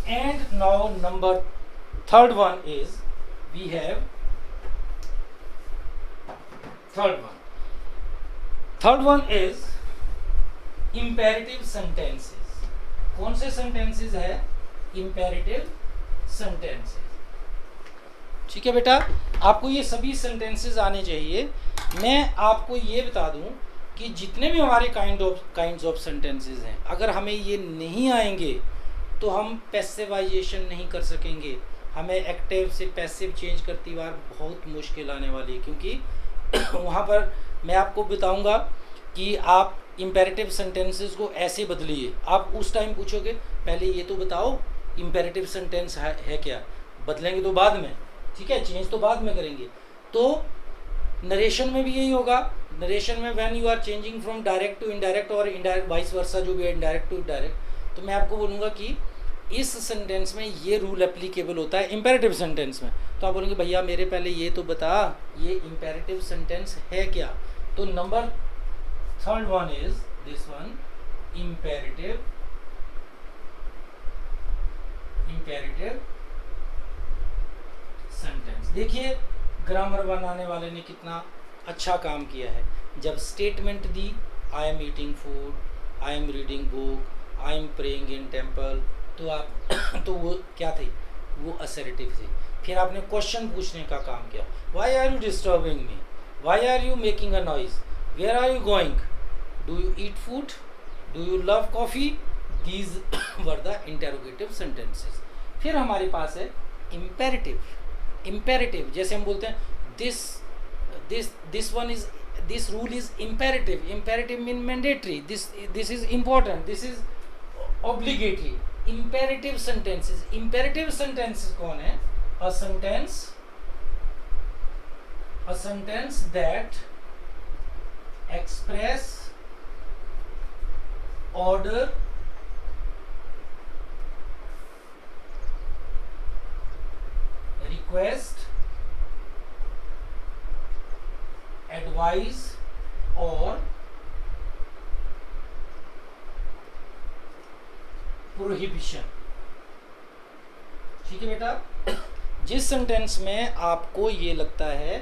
And now number third one is we have third one is imperative sentences. कौन से sentences है? Imperative sentences. ठीक है बेटा, आपको ये सभी sentences आने चाहिए. मैं आपको ये बता दूं कि जितने भी हमारे काइंड्स ऑफ सेंटेंसेस हैं, अगर हमें ये नहीं आएंगे तो हम पैसिवाइजेशन नहीं कर सकेंगे. हमें एक्टिव से पैसिव चेंज करती बार बहुत मुश्किल आने वाली है, क्योंकि वहाँ पर मैं आपको बताऊँगा कि आप इम्पेरेटिव सेंटेंसेस को ऐसे बदलिए. आप उस टाइम पूछोगे पहले ये तो बताओ इम्पेरेटिव सेंटेंस है क्या, बदलेंगे तो बाद में, ठीक है, चेंज तो बाद में करेंगे. तो नरेशन में भी यही होगा. नरेशन में when you are changing from direct to indirect और इनडायरेक्ट वाइस वर्सा, जो भी है इनडायरेक्ट टू डायरेक्ट, तो मैं आपको बोलूँगा कि इस सेंटेंस में ये रूल एप्लीकेबल होता है इम्पेरेटिव सेंटेंस में. तो आप बोलेंगे भैया मेरे पहले ये तो बता ये इम्पेरेटिव सेंटेंस है क्या. तो number third one is this one, imperative sentence. देखिए ग्रामर बनाने वाले ने कितना अच्छा काम किया है. जब statement the, I am eating food, I am reading book, I am praying in temple, तो आप तो वो क्या थे, वो असर्टिव थे. फिर आपने क्वेश्चन पूछने का काम किया, why are you disturbing me, why are you making a noise, where are you going, do you eat food, do you love coffee. These were the interrogative sentences. फिर हमारे पास है इम्पेरेटिव. इम्पेरेटिव जैसे हम बोलते हैं this rule is imperative. Imperative mean mandatory. This is important. This is obligatory. Imperative sentences. Imperative sentences कौन है? A sentence that express order, request, advice और प्रोहिबिशन. ठीक है बेटा, जिस सेंटेंस में आपको ये लगता है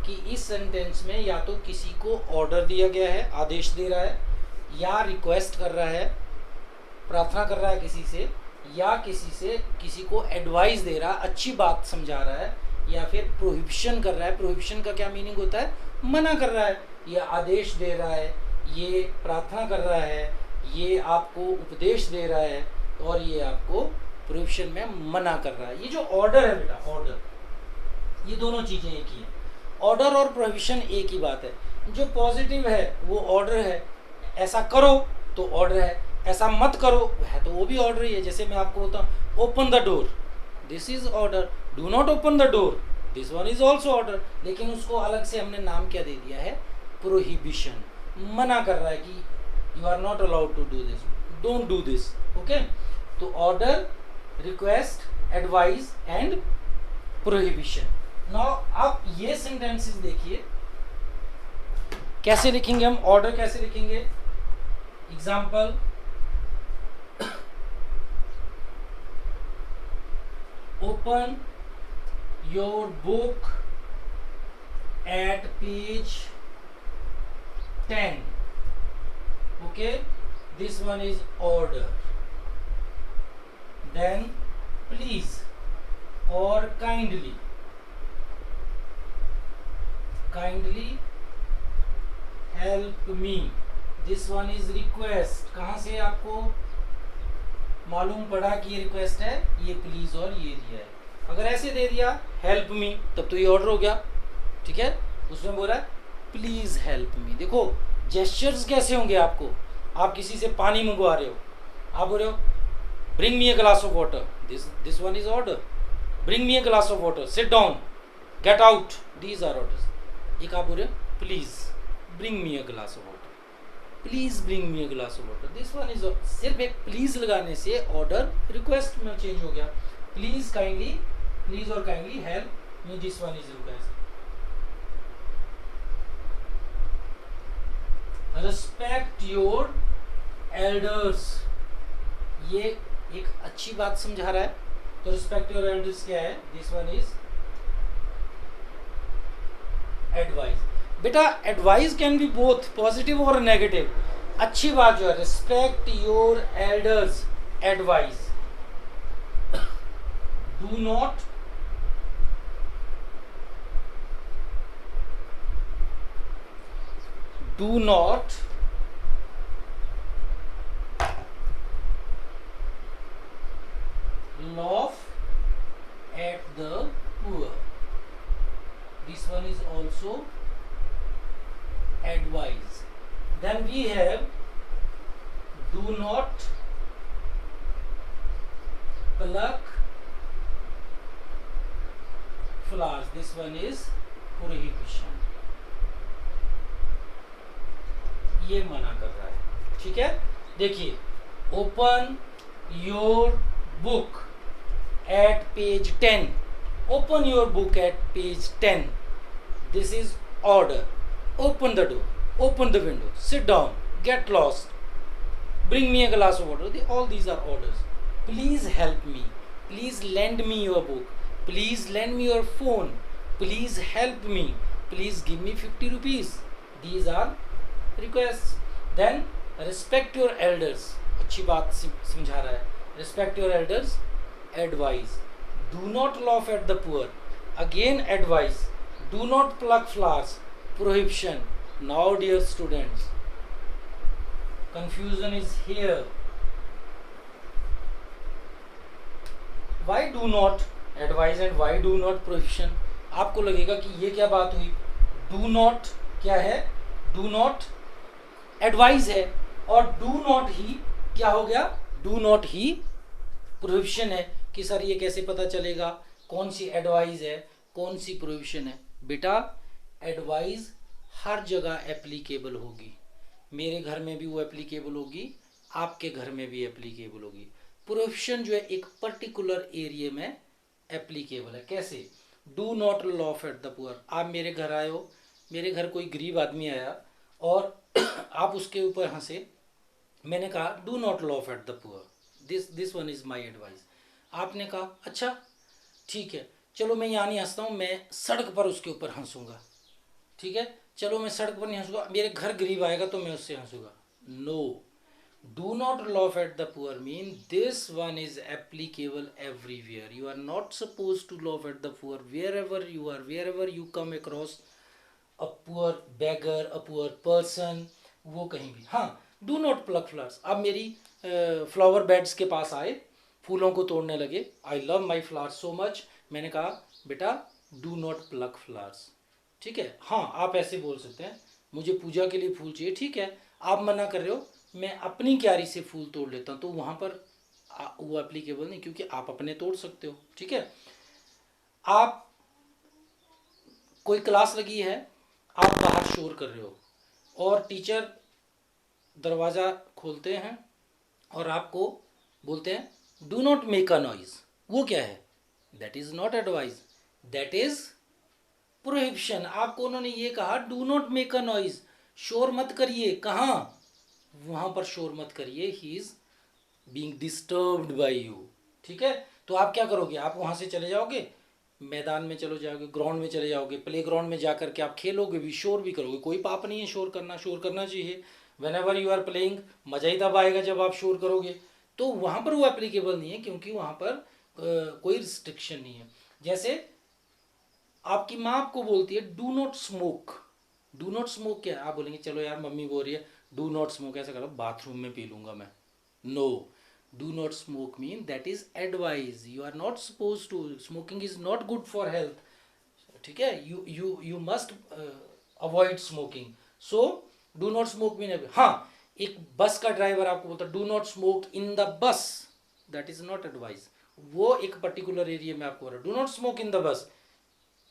कि इस सेंटेंस में या तो किसी को ऑर्डर दिया गया है, आदेश दे रहा है, या रिक्वेस्ट कर रहा है, प्रार्थना कर रहा है किसी से, या किसी को एडवाइस दे रहा है, अच्छी बात समझा रहा है, या फिर प्रोहिबिशन कर रहा है. प्रोहिबिशन का क्या मीनिंग होता है? मना कर रहा है, ये आदेश दे रहा है, ये प्रार्थना कर रहा है, ये आपको उपदेश दे रहा है, और ये आपको प्रोहिबिशन में मना कर रहा है. ये जो ऑर्डर है बेटा, ऑर्डर, ये दोनों चीज़ें एक ही हैं. ऑर्डर और प्रोहिबिशन एक ही बात है. जो पॉजिटिव है वो ऑर्डर है, ऐसा करो तो ऑर्डर है, ऐसा मत करो है तो वो भी ऑर्डर ही है. जैसे मैं आपको बोलता हूँ open the door, this is order. Do not open the door, this one is also order. लेकिन उसको अलग से हमने नाम क्या दे दिया है? प्रोहिबिशन. मना कर रहा है कि you are not allowed to do this, don't do this. Okay, तो order, request, advice and prohibition. Now आप ये सेंटेंसेस देखिए कैसे लिखेंगे हम. ऑर्डर कैसे लिखेंगे? Example, open your book at page 10. Okay, this one is order. Then please or kindly help me, this one is request. कहाँ से आपको मालूम पड़ा कि ये रिक्वेस्ट है? ये प्लीज और ये दिया है. अगर ऐसे दे दिया हेल्प मी, तब तो ये ऑर्डर हो गया. ठीक है, उसमें बोल रहा है प्लीज हेल्प मी. देखो जेस्चर्स कैसे होंगे आपको. आप किसी से पानी मंगवा रहे हो, आप बोल रहे हो bring me a glass of water, this one is order. Bring me a glass of water, sit down, get out, these are orders. एक आप बोल रहे हो please bring me a glass of water, please bring me a glass of water. This one is, सिर्फ एक please लगाने से order request में चेंज हो गया. प्लीज काइंडली, प्लीज और kindly help me, this one is request. Respect your elders, ये एक अच्छी बात समझा रहा है। तो रिस्पेक्ट योर एल्डर्स क्या है? This one is advice. बेटा advice can be both positive और नेगेटिव। अच्छी बात जो है respect your elders advice, do not laugh at the poor. This one is also advice. Then we have do not pluck flowers. This one is prohibition. ये मना कर रहा है, ठीक है। देखिए open your book at page 10. Open your book at page 10. This is order. Open the door, open the window, sit down, get lost, bring me a glass of water. All these are orders. Please help me, please lend me your book, please lend me your phone, please help me, please give me 50 rupees. These are requests. Then respect your elders. अच्छी बात समझा रहा है। Respect your elders advice. Do not laugh at the poor. Again advice. Do not pluck flowers. Prohibition. Now dear students, confusion is here. Why do not advise and why do not prohibition? आपको लगेगा कि ये क्या बात हुई। Do not क्या है? Do not advise है और do not ही क्या हो गया? Do not ही प्रोहिबिशन है। कि सर ये कैसे पता चलेगा कौन सी एडवाइस है कौन सी प्रोहिबिशन है? बेटा एडवाइस हर जगह एप्लीकेबल होगी। मेरे घर में भी वो एप्लीकेबल होगी, आपके घर में भी एप्लीकेबल होगी। प्रोहिबिशन जो है एक पर्टिकुलर एरिया में एप्लीकेबल है। कैसे? Do not laugh at the poor. आप मेरे घर आए हो, मेरे घर कोई गरीब आदमी आया और आप उसके ऊपर हंसे, मैंने कहा do not laugh at the poor, this one is my advice. आपने कहा अच्छा ठीक है, चलो मैं यहाँ नहीं हंसता हूँ, मैं सड़क पर उसके ऊपर हंसूंगा। ठीक है, चलो मैं सड़क पर नहीं हंसूंगा, मेरे घर गरीब आएगा तो मैं उससे हंसूंगा। No, do not laugh at the poor mean this one is applicable everywhere. You are not suppose to laugh at the poor wherever you come across a poor beggar, a poor person, वो कहीं भी। हाँ, do not plug flowers. अब मेरी flower beds के पास आए, फूलों को तोड़ने लगे। I love my flowers so much. मैंने कहा बेटा डू नॉट प्लक फ्लावर्स। ठीक है, हाँ आप ऐसे बोल सकते हैं, मुझे पूजा के लिए फूल चाहिए, ठीक है, आप मना कर रहे हो, मैं अपनी क्यारी से फूल तोड़ लेता हूँ, तो वहाँ पर वो एप्लीकेबल नहीं, क्योंकि आप अपने तोड़ सकते हो। ठीक है, आप कोई क्लास लगी है, आप बाहर शोर कर रहे हो और टीचर दरवाज़ा खोलते हैं और आपको बोलते हैं do not make a noise. वो क्या है? That is not advice, that is prohibition. आपको उन्होंने ये कहा do not make a noise, शोर मत करिए। कहाँ? वहां पर शोर मत करिए, he is being disturbed by you. ठीक है, तो आप क्या करोगे? आप वहां से चले जाओगे, मैदान में चले जाओगे, ग्राउंड में चले जाओगे, प्ले ग्राउंड में जाकर के आप खेलोगे भी, शोर भी करोगे। कोई पाप नहीं है शोर करना, शोर करना चाहिए। Whenever you are playing, मजा ही तब आएगा जब आप शोर करोगे। तो वहां पर वो एप्लीकेबल नहीं है, क्योंकि वहां पर कोई रिस्ट्रिक्शन नहीं है। जैसे आपकी माँ आपको बोलती है do not smoke. Do not smoke क्या है? आप बोलेंगे चलो यार मम्मी बोल रही है डू नॉट स्मोक, ऐसा करो बाथरूम में पी लूंगा मैं। No, do not smoke mean that is advice. You are not suppose to, smoking is not good for health. ठीक है, you must avoid smoking. So do not smoke mean, हाँ एक बस का ड्राइवर आपको बोलता है do not smoke in the bus, that is not advice. वो एक पर्टिकुलर एरिया में आपको बोल रहा है do not smoke in the bus.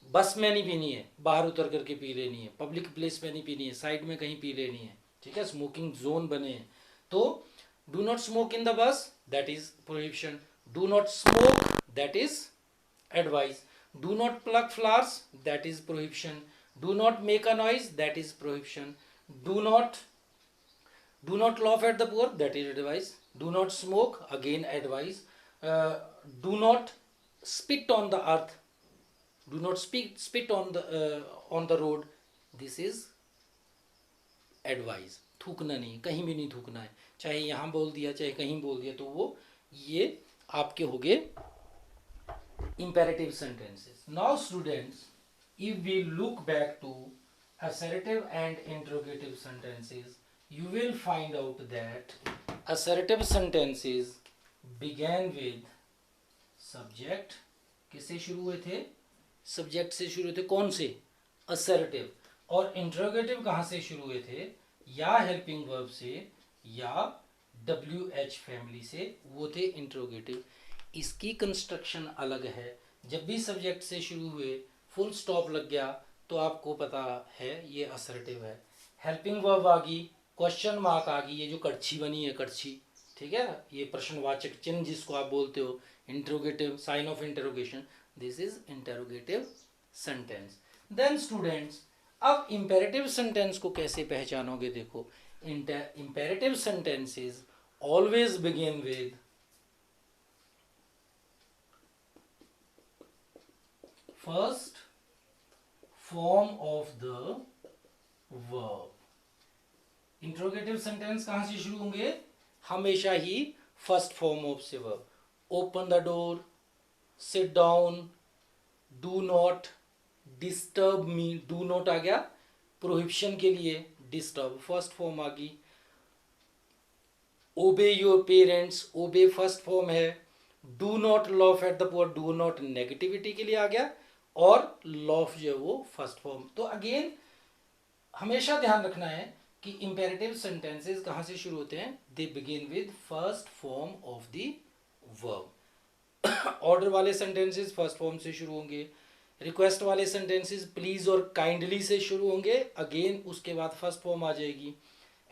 Bus में नहीं पीनी है, बाहर उतर करके पी लेनी है, पब्लिक प्लेस में नहीं पीनी है, साइड में कहीं पी लेनी है। ठीक है, स्मोकिंग जोन बने हैं। तो do not smoke in the bus, that is prohibition. Do not smoke, that is advice. Do not plug flowers, that is prohibition. Do not make a noise, that is prohibition. Do not laugh at the poor, that is advice. Do not smoke, again advice. Do not spit on the earth, do not spit on the road, this is advice. थूकना नहीं, कहीं भी नहीं थूकना है, चाहे यहाँ बोल दिया चाहे कहीं बोल दिया, तो वो ये आपके हो गए imperative sentences. Now students, if we look back to assertive and interrogative sentences, you will find out that assertive sentences began with subject. किससे शुरू हुए थे? सब्जेक्ट से शुरू हुए थे. कौन से? असर्टिव. और इंट्रोगेटिव कहाँ से शुरू हुए थे? या हेल्पिंग वर्ब से या WH फैमिली से, वो थे इंट्रोगेटिव. इसकी कंस्ट्रक्शन अलग है. जब भी सब्जेक्ट से शुरू हुए, फुल स्टॉप लग गया, तो आपको पता है ये असर्टिव है. हेल्पिंग वर्ब आ गई, क्वेश्चन मार्क आ गई, ये जो कड़छी बनी है कड़छी, ठीक है, ये प्रश्नवाचक चिन्ह जिसको आप बोलते हो, interrogative, sign of interrogation, this is interrogative sentence. Then students, अब इंपेरेटिव सेंटेंस को कैसे पहचानोगे? देखो, imperative sentences always begin with first form of the verb. Interrogative sentence कहां से शुरू होंगे? हमेशा ही फर्स्ट फॉर्म ऑफ से verb. Open the door, sit down, do not, disturb me, do not आ गया प्रोहिबिशन के लिए, डिस्टर्ब फर्स्ट फॉर्म आ गई. Obey your parents, obey first form है. Do not laugh at the poor, do not negativity के लिए आ गया, और लॉफ जो है वो फर्स्ट फॉर्म. तो अगेन हमेशा ध्यान रखना है कि इंपेरेटिव सेंटेंसेस कहाँ से शुरू होते हैं? They begin with first form of the verb. Order वाले सेंटेंसेस फर्स्ट फॉर्म से शुरू होंगे. रिक्वेस्ट वाले सेंटेंसेस प्लीज और काइंडली से शुरू होंगे, अगेन उसके बाद फर्स्ट फॉर्म आ जाएगी.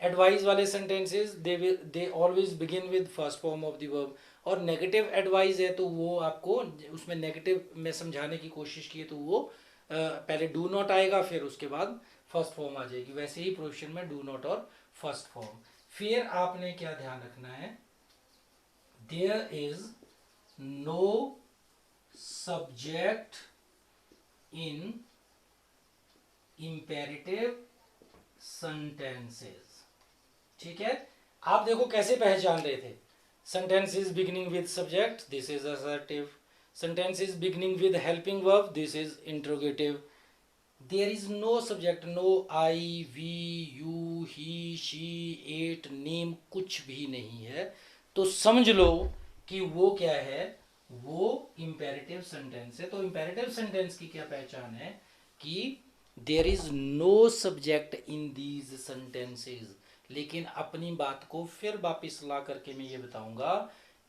एडवाइस वाले sentences they always begin with first form of the verb. और नेगेटिव एडवाइस है तो वो आपको उसमें नेगेटिव में समझाने की कोशिश की है, तो वो पहले डू नॉट आएगा, फिर उसके बाद फर्स्ट फॉर्म आ जाएगी. वैसे ही प्रोविजन में डू नॉट और फर्स्ट फॉर्म. फिर आपने क्या ध्यान रखना है? There is no subject in imperative sentences. ठीक है, आप देखो कैसे पहचान रहे थे. Sentences beginning with subject, this is assertive. Sentences beginning with helping verb, this is interrogative. There is no subject, no I, we, you, he, she, it, name, कुछ भी नहीं है, तो समझ लो कि वो क्या है? वो इंपेरेटिव सेंटेंस है. तो इंपेरेटिव सेंटेंस की क्या पहचान है? कि there is no subject in these sentences. लेकिन अपनी बात को फिर वापिस ला करके मैं ये बताऊंगा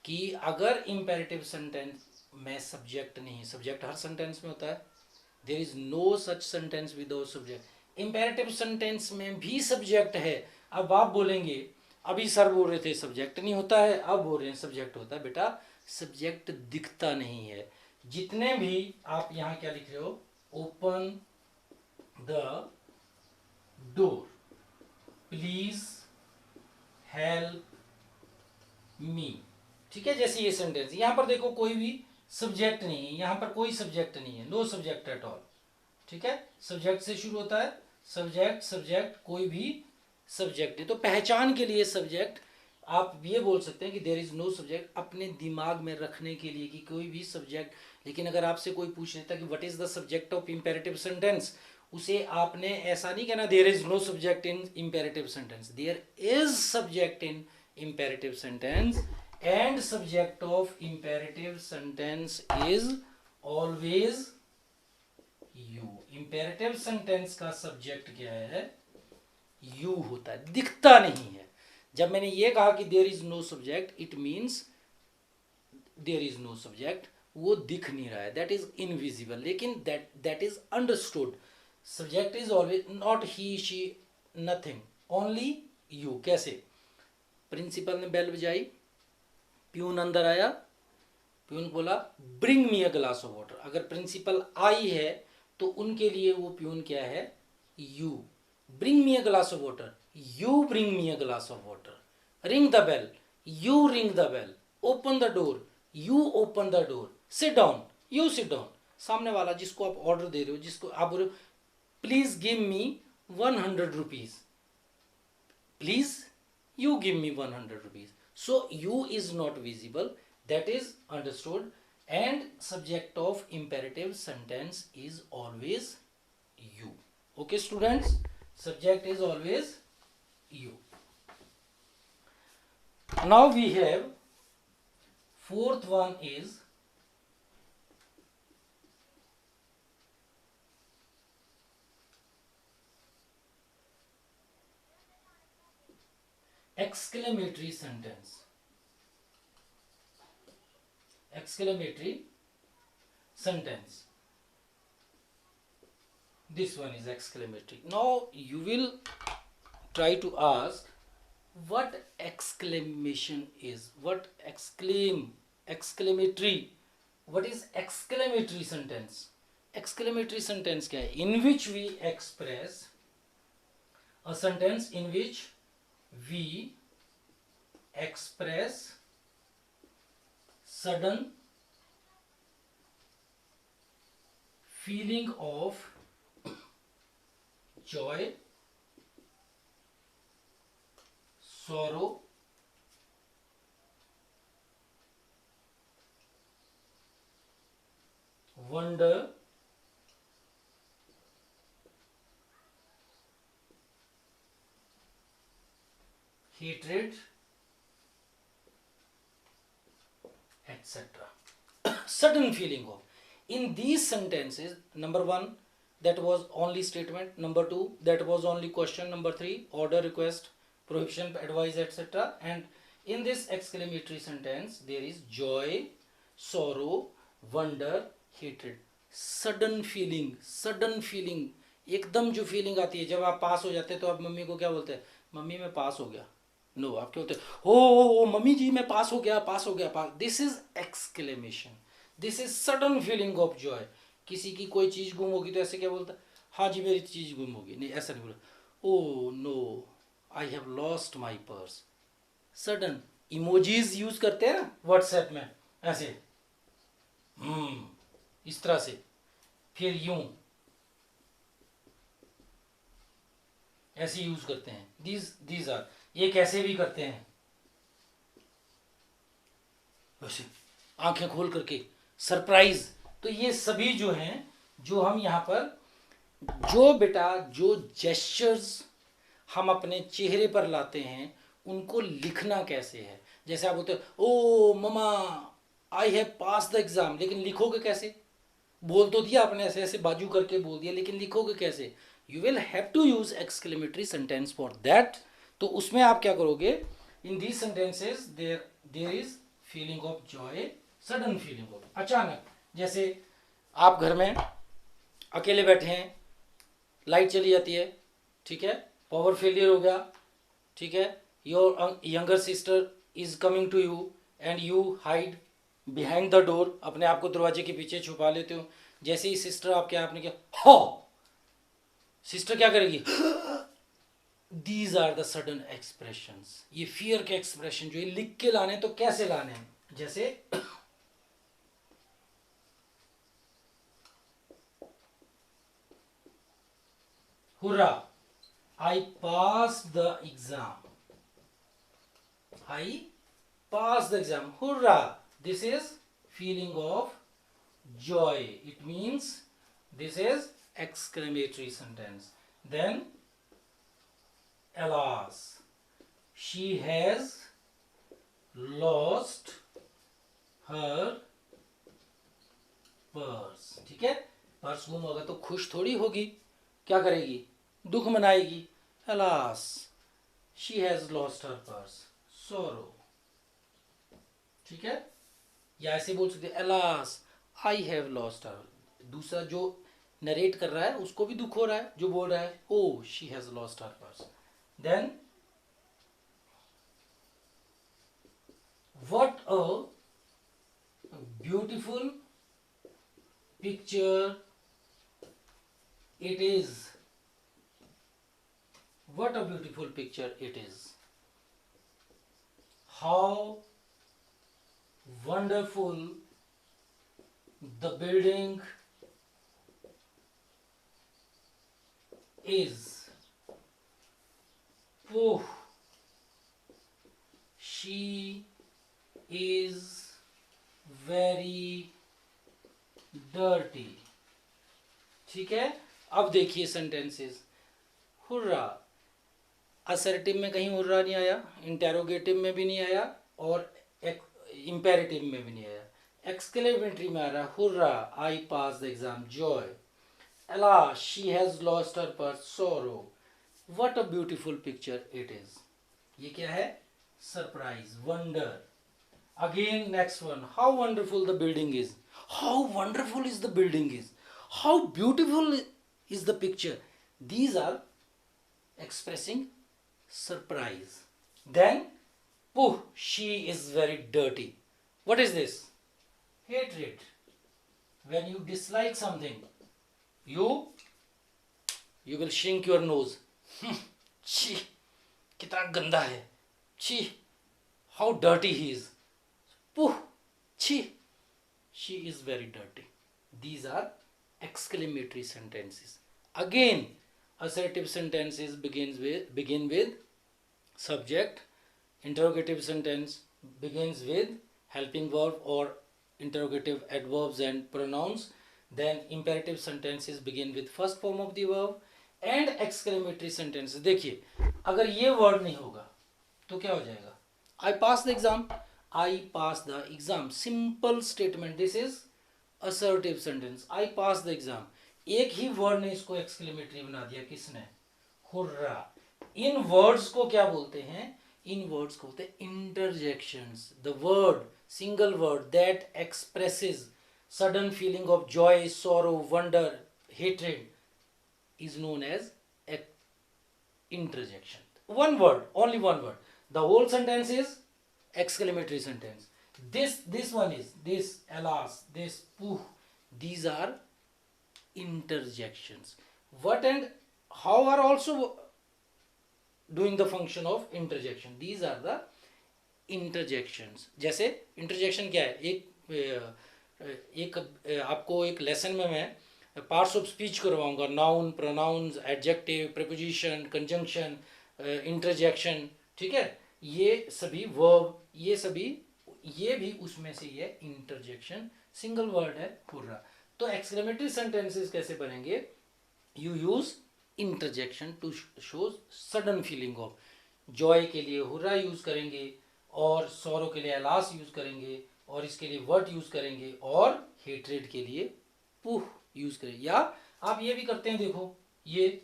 कि अगर इंपेरेटिव सेंटेंस में सब्जेक्ट नहीं, सब्जेक्ट हर सेंटेंस में होता है, there is no such sentence without subject. Imperative sentence में भी सब्जेक्ट है. अब आप बोलेंगे, अभी सर बोल रहे थे सब्जेक्ट नहीं होता है, अब बोल रहे हैं सब्जेक्ट होता है. बेटा, सब्जेक्ट दिखता नहीं है. जितने भी आप यहाँ क्या लिख रहे हो? Open the door, please help me. ठीक है, जैसे ये सेंटेंस, यहां पर देखो कोई भी सब्जेक्ट नहीं है, यहां पर कोई सब्जेक्ट नहीं है, नो सब्जेक्ट एट ऑल. ठीक है, सब्जेक्ट से शुरू होता है, सब्जेक्ट सब्जेक्ट, कोई भी सब्जेक्ट नहीं. तो पहचान के लिए सब्जेक्ट आप ये बोल सकते हैं कि देयर इज नो सब्जेक्ट, अपने दिमाग में रखने के लिए कि कोई भी सब्जेक्ट. लेकिन अगर आपसे कोई पूछ लेता कि what is the subject of imperative sentence, उसे आपने ऐसा नहीं कहना there is no subject in imperative sentence. There is subject in imperative sentence, and subject of imperative sentence is always you. Imperative sentence का सब्जेक्ट क्या है? You होता है, दिखता नहीं है. जब मैंने ये कहा कि there is no subject, it means there is no subject, वो दिख नहीं रहा है, दैट इज इनविजिबल. लेकिन that is understood. Subject is always not he, she, nothing, only you. कैसे? प्रिंसिपल ने बेल बजाई, प्यून अंदर आया, प्यून बोला bring me a glass of water. अगर प्रिंसिपल आई है तो उनके लिए वो प्यून क्या है? You. Bring me a glass of water, You bring me a glass of water. Ring the bell. You ring the bell. Open the door. You open the door. Sit down. You sit down. सामने वाला जिसको आप order दे रहे हो, जिसको आप बोल रहे हो please give me 100 rupees, please you give me 100 rupees. So you is not visible, that is understood, and subject of imperative sentence is always you. Okay students, subject is always you. Now we have fourth one is exclamatory sentence. Exclamatory sentence. This one is exclamatory. Now you will try to ask what exclamation is, what exclamatory, what is exclamatory sentence? Exclamatory sentence क्या है? In which we express a sentence in which we express sudden feeling of joy, sorrow, wonder, hatred, etc. Sudden feeling of. In these sentences, number one, that was only statement. Number two, that was only question. Number three, order, request, prohibition, advice, etc. And in this exclamatory sentence, there is joy, sorrow, wonder, hatred. Sudden feeling, sudden feeling. एकदम जो feeling आती है जब आप पास हो जाते हैं तो आप मम्मी को क्या बोलते हैं? मम्मी मैं पास हो गया. नो, आप क्या बोलते हैं? ओ मम्मी जी मैं पास हो गया, पास हो गया, pass. This is exclamation. This is sudden feeling of joy. किसी की कोई चीज गुम होगी तो ऐसे क्या बोलता है? हाँ जी मेरी चीज गुम होगी. नहीं, ऐसा नहीं बोला. Oh no I have lost my purse. Sudden. Emojis use करते हैं ना व्हाट्सएप में, ऐसे इस तरह से, फिर यूं ऐसे यूज करते हैं. These are. ये कैसे भी करते हैं वैसे आंखें खोल करके, सरप्राइज. तो ये सभी जो हैं, जो हम यहाँ पर जो बेटा जो जेस्चर्स हम अपने चेहरे पर लाते हैं उनको लिखना कैसे है. जैसे आप बोलते हो oh mama I have pass the exam, लेकिन लिखोगे कैसे? बोल तो दिया आपने, ऐसे ऐसे बाजू करके बोल दिया, लेकिन लिखोगे कैसे? You will have to use exclamatory sentence for that. तो उसमें आप क्या करोगे? In these sentences there is feeling of joy, sudden feeling of, अचानक. जैसे आप घर में अकेले बैठे हैं, लाइट चली जाती है, ठीक है, पावर फेलियर हो गया, ठीक है, your younger sister is coming to you and you hide behind the door. अपने आप को दरवाजे के पीछे छुपा लेते हो. जैसे ही सिस्टर आपके आपने क्या हो, सिस्टर क्या करेगी? These are the sudden expressions. ये फियर के एक्सप्रेशन जो ये लिख के लाने, तो कैसे लाने हैं? जैसे hurrah I pass the exam, I pass the exam, hurrah. This is feeling of joy. It means this is exclamatory sentence. Then alas, she has lost her purse. ठीक है, पर्स गुम होगा तो खुश थोड़ी होगी, क्या करेगी? दुख मनाएगी. alas, she has lost her purse, sorrow. ठीक है, या ऐसे बोल सकते alas I have lost her. दूसरा जो नरेट कर रहा है उसको भी दुख हो रहा है, जो बोल रहा है oh she has lost her purse. Then what a beautiful picture it is. What a beautiful picture it is. How wonderful the building is. Oh, she is very dirty. ठीक है, अब देखिए सेंटेंसेस. हुर्रा, असर्टिव में कहीं hurrah नहीं आया, interrogative में भी नहीं आया और इंपेरेटिव में भी नहीं आया. एक्सक्लेमेटरी में आ रहा hurrah, I pass the exam, Joy. alas, she has lost her purse, sorrow. what a beautiful picture it is. ये क्या है? Surprise, wonder. Again next one, how wonderful the building is. How wonderful is the building is. How beautiful is the picture. These are expressing surprise. Then, oh, she is very dirty. What is this? Hatred. When you dislike something, you will shrink your nose. छी, कितना गंदा है. छी, how dirty he is. Puh, छी, she is very dirty. These are exclamatory sentences. Again, assertive sentences begin with subject. Interrogative sentence begins with helping verb or interrogative adverbs and pronouns. Then imperative sentences begin with first form of the verb and exclamatory sentences. देखिए, अगर ये word नहीं होगा तो क्या हो जाएगा? I passed the exam. I passed the exam. Simple statement. This is assertive sentence. I passed the exam. एक ही वर्ड ने इसको एक्सक्लेमेटरी बना दिया. किसने? हुर्रा. इन वर्ड्स को क्या बोलते हैं? इन वर्ड्स को बोलते हैं interjections. The word, single word that expresses sudden feeling of Joy, sorrow, wonder, hatred is known as interjection. One word, only one word. The whole sentence is exclamatory sentence. This one is this, alas, this, pooh. These are interjections. What and how are also doing the function of interjection. These are the interjections. जैसे interjection क्या है? एक आपको एक lesson में मैं parts of speech करवाऊंगा. Noun, pronouns, adjective, preposition, conjunction, interjection. ठीक है, ये सभी वर्ब, ये भी उसमें से ये इंटरजेक्शन. सिंगल वर्ड है हुर्रा. तो एक्सक्लेमेटरी सेंटेंसेस कैसे बनेंगे? You use interjection to show sudden feeling of. Joy के लिए हुर्रा यूज करेंगे और सॉरो के लिए अलास यूज करेंगे और इसके लिए वर्ट यूज करेंगे और हेट्रेड के लिए पुह यूज करें. या आप ये भी करते हैं, देखो ये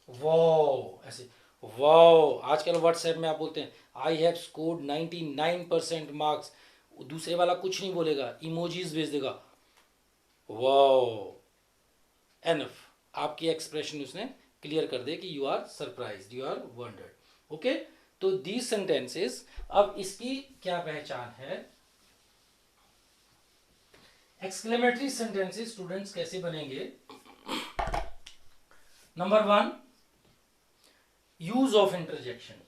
वाओ, ऐसे वाओ. आजकल व्हाट्सएप में आप बोलते हैं आई हैव स्कोर्ड 99% मार्क्स. दूसरे वाला कुछ नहीं बोलेगा, इमोजीज भेज देगा. Wow, enough. आपकी एक्सप्रेशन उसने क्लियर कर दे कि you are surprised, you are wondered. Okay, तो दीज सेंटेंसेस. अब इसकी क्या पहचान है? एक्सक्लेमेटरी सेंटेंसेस स्टूडेंट्स कैसे बनेंगे? Number 1, use of interjection.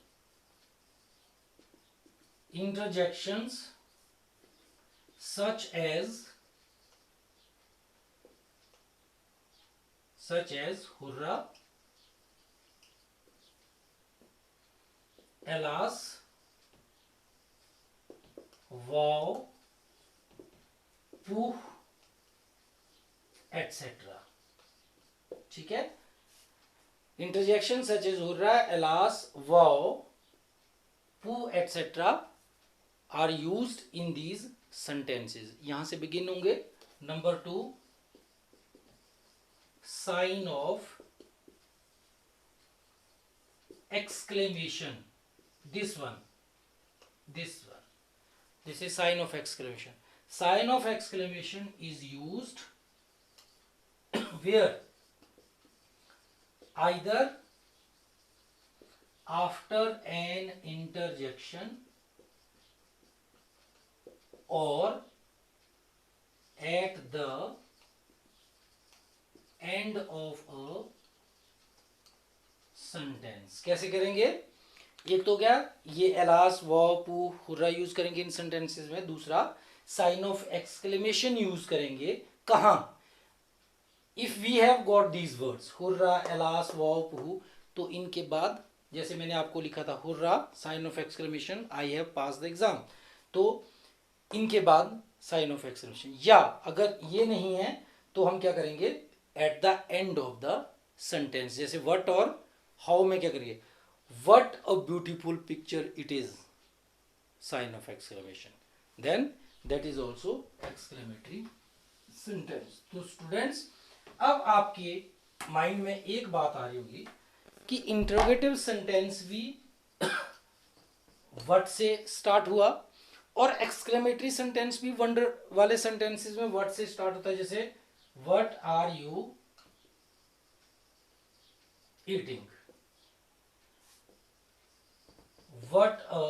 Interjections such as hurrah, alas, wow, pooh, etc. ठीक है, interjection such as hurrah, alas, wow, pooh etcetera are used in these sentences. यहां से बिगिन होंगे. Number 2, sign of exclamation. This is sign of exclamation. Sign of exclamation is used where either after an interjection or at the end of a sentence कैसे करेंगे? एक तो क्या, ये alas व पू हुर्रा यूज करेंगे इन सेंटेंसेस में। दूसरा, साइन ऑफ एक्सक्लेमेशन यूज करेंगे। कहाँ? If we have got these words hurrah, alas, wow, pooh, तो इनके बाद जैसे मैंने आपको लिखा था hurrah, sign of exclamation, I have pass the exam, तो इनके बाद साइन ऑफ एक्सक्लेमेशन। या अगर ये नहीं है तो हम क्या करेंगे, at the end of the sentence, जैसे व्हाट और हाउ में क्या करेंगे, what a beautiful picture it is, sign of exclamation, then that is also exclamatory sentence. तो स्टूडेंट्स, अब आपके माइंड में एक बात आ रही होगी कि इंटरोगेटिव सेंटेंस भी वर्ड से स्टार्ट हुआ और एक्सक्लेमेटरी सेंटेंस भी वंडर वाले सेंटेंसेस में वर्ड से स्टार्ट होता है। जैसे what are you eating, what a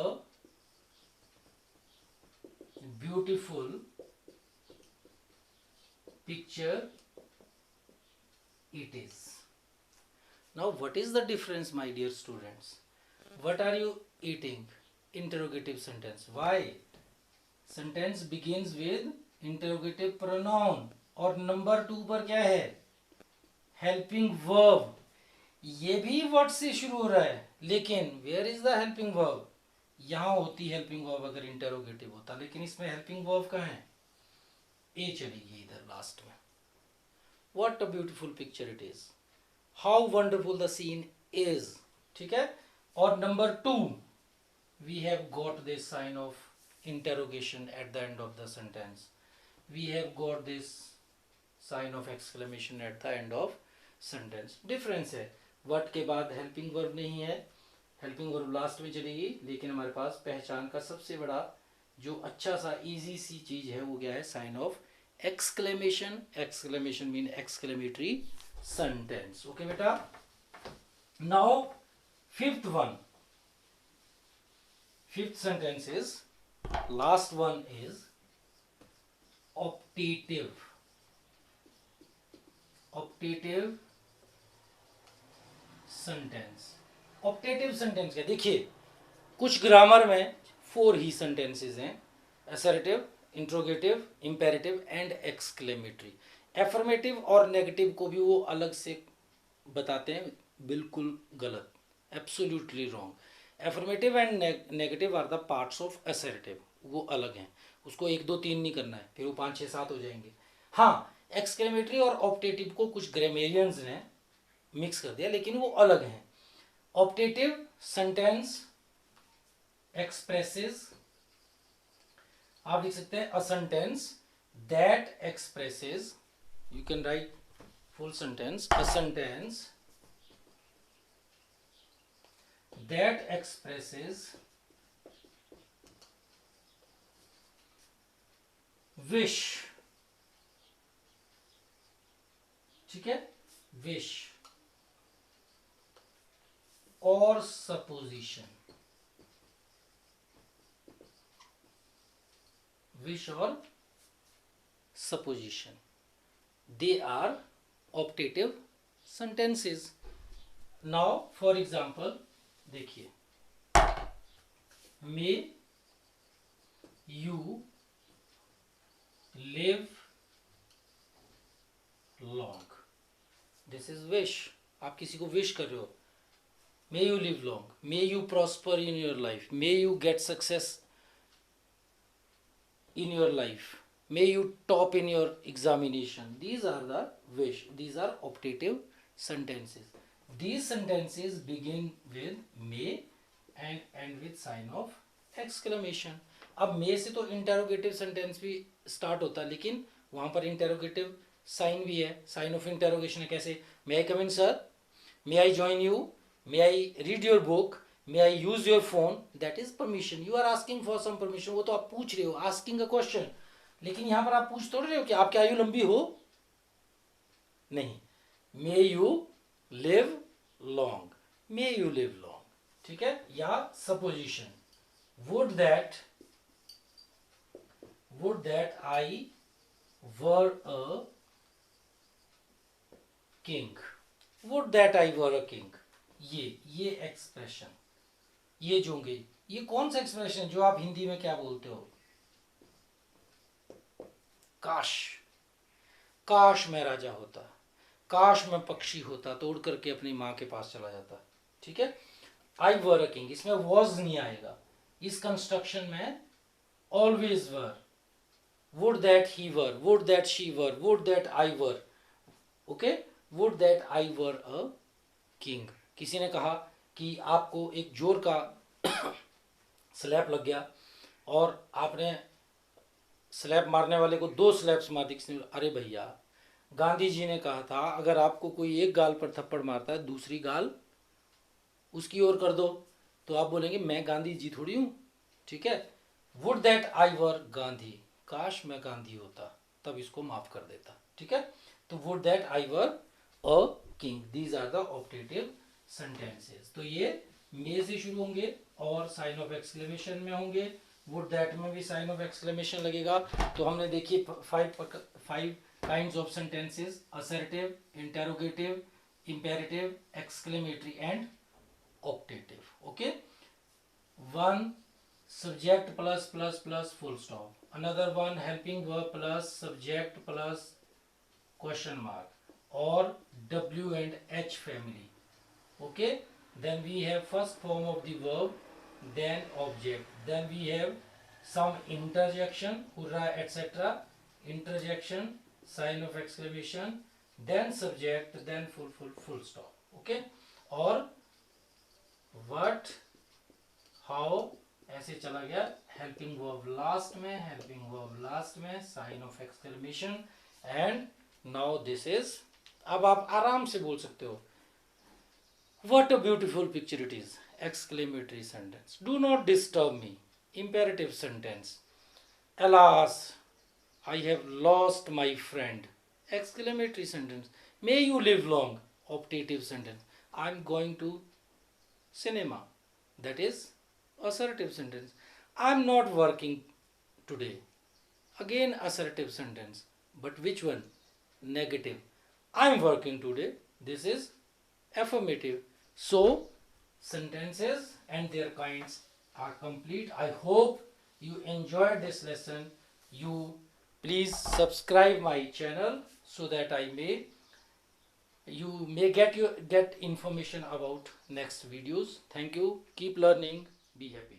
beautiful picture it is. Now what is the difference, my dear students? What are you eating? Interrogative sentence. Why? Sentence begins with interrogative pronoun और number 2 पर क्या है, helping verb। ये भी word से शुरू हो रहा है, लेकिन where is the helping verb? यहाँ होती helping verb अगर इंटरोगेटिव होता, लेकिन इसमें helping verb कहाँ है, ए चली गई इधर लास्ट में। What a beautiful picture it is, how wonderful the scene is, ठीक है। और number 2, we have got this sign of interrogation at the end of the sentence, we have got this sign of exclamation at the end of sentence। Difference है, what के बाद helping verb नहीं है, helping verb last में चलेगी, लेकिन हमारे पास पहचान का सबसे बड़ा जो अच्छा सा इजी सी चीज है वो क्या है, sign of exclamation। exclamation mean exclamatory sentence। okay beta, now fifth one, fifth sentence is, last one is optative, optative sentence। optative sentence क्या, देखिए कुछ ग्रामर में 4 ही सेंटेंसेस हैं, assertive, interrogative, imperative and exclamatory. Affirmative और negative को भी वो अलग से बताते हैं, बिल्कुल गलत, absolutely wrong. Affirmative and negative are the parts of assertive, वो अलग हैं, उसको 1 2 3 नहीं करना है, फिर वो 5 6 7 हो जाएंगे। हाँ, एक्सक्लेमेटरी और ऑप्टेटिव को कुछ ग्रामेरियंस ने मिक्स कर दिया, लेकिन वो अलग हैं। ऑप्टेटिव सेंटेंस एक्सप्रेसेस, आप लिख सकते हैं a sentence that expresses, you can write full sentence, a sentence that expresses wish, ठीक है, विश और supposition, wish or supposition, they are optative sentences। now for example देखिए, may you live long, this is wish, आप किसी को wish कर रहे हो, may you live long, may you prosper in your life, may you get success in your life, may you top in your examination, these are the wish, these are optative sentences। these sentences begin with may and end with sign of exclamation। अब may से तो interrogative sentence भी start होता है, लेकिन वहाँ पर interrogative sign भी है, sign of interrogation है। कैसे, may I come in sir, may I join you, may I read your book, may I use your phone, that is permission, you are asking for some permission, वो तो आप पूछ रहे हो, asking a question। लेकिन यहाँ पर आप पूछ थोड़ी रहे हो कि आपकी आयु लंबी हो, नहीं, may you live long, may you live long, ठीक है। या supposition, would that I were a king, would that I were a king, ये एक्सप्रेशन, ये जो होंगे, ये कौन सा एक्सप्रेशन जो आप हिंदी में क्या बोलते हो? काश, काश मैं राजा होता, काश मैं पक्षी होता तो उड़ करके अपनी माँ के पास चला जाता। ठीक है, आई वर अ किंग, इसमें वॉज नहीं आएगा, इस कंस्ट्रक्शन में always were, would that he were, would that she were, would that I were, okay, would that I were a king. किसी ने कहा कि आपको एक जोर का स्लैप लग गया और आपने स्लैप मारने वाले को 2 स्लैप्स मार दी। किसने? अरे भैया, गांधी जी ने कहा था अगर आपको कोई एक गाल पर थप्पड़ मारता है, दूसरी गाल उसकी ओर कर दो। तो आप बोलेंगे मैं गांधी जी थोड़ी हूँ। ठीक है, वुड दैट आई वर गांधी, काश मैं गांधी होता, तब इसको माफ कर देता। ठीक है, तो would that I were a king, these are the optative sentences. तो ये मे से शुरू होंगे और साइन ऑफ एक्सक्लेमेशन में होंगे, वुड दैट में भी साइन ऑफ एक्सक्लेमेशन लगेगा। तो हमने देखिए 5 kinds of sentences, assertive, interrogative, imperative, exclamatory and optative. Okay, one subject plus full stop, another one helping verb plus subject plus question mark, or W and H family. Okay, then we have first form of the verb, then object, then we have some interjection, hurrah, etc., interjection, sign of exclamation, then subject, then full stop. Okay, or what, how, ऐसे चला गया, helping verb last में, helping verb last में, sign of exclamation, and now this is, अब आप आराम से बोल सकते हो, what a beautiful picture it is, exclamatory sentence, do not disturb me, imperative sentence, alas I have lost my friend, exclamatory sentence, may you live long, optative sentence, I am going to cinema, that is assertive sentence, I'm not working today, again assertive sentence, but which one? Negative. I'm working today, this is affirmative. So sentences and their kinds are complete. I hope you enjoyed this lesson. You please subscribe my channel so that you may get information about next videos. Thank you, keep learning, be happy.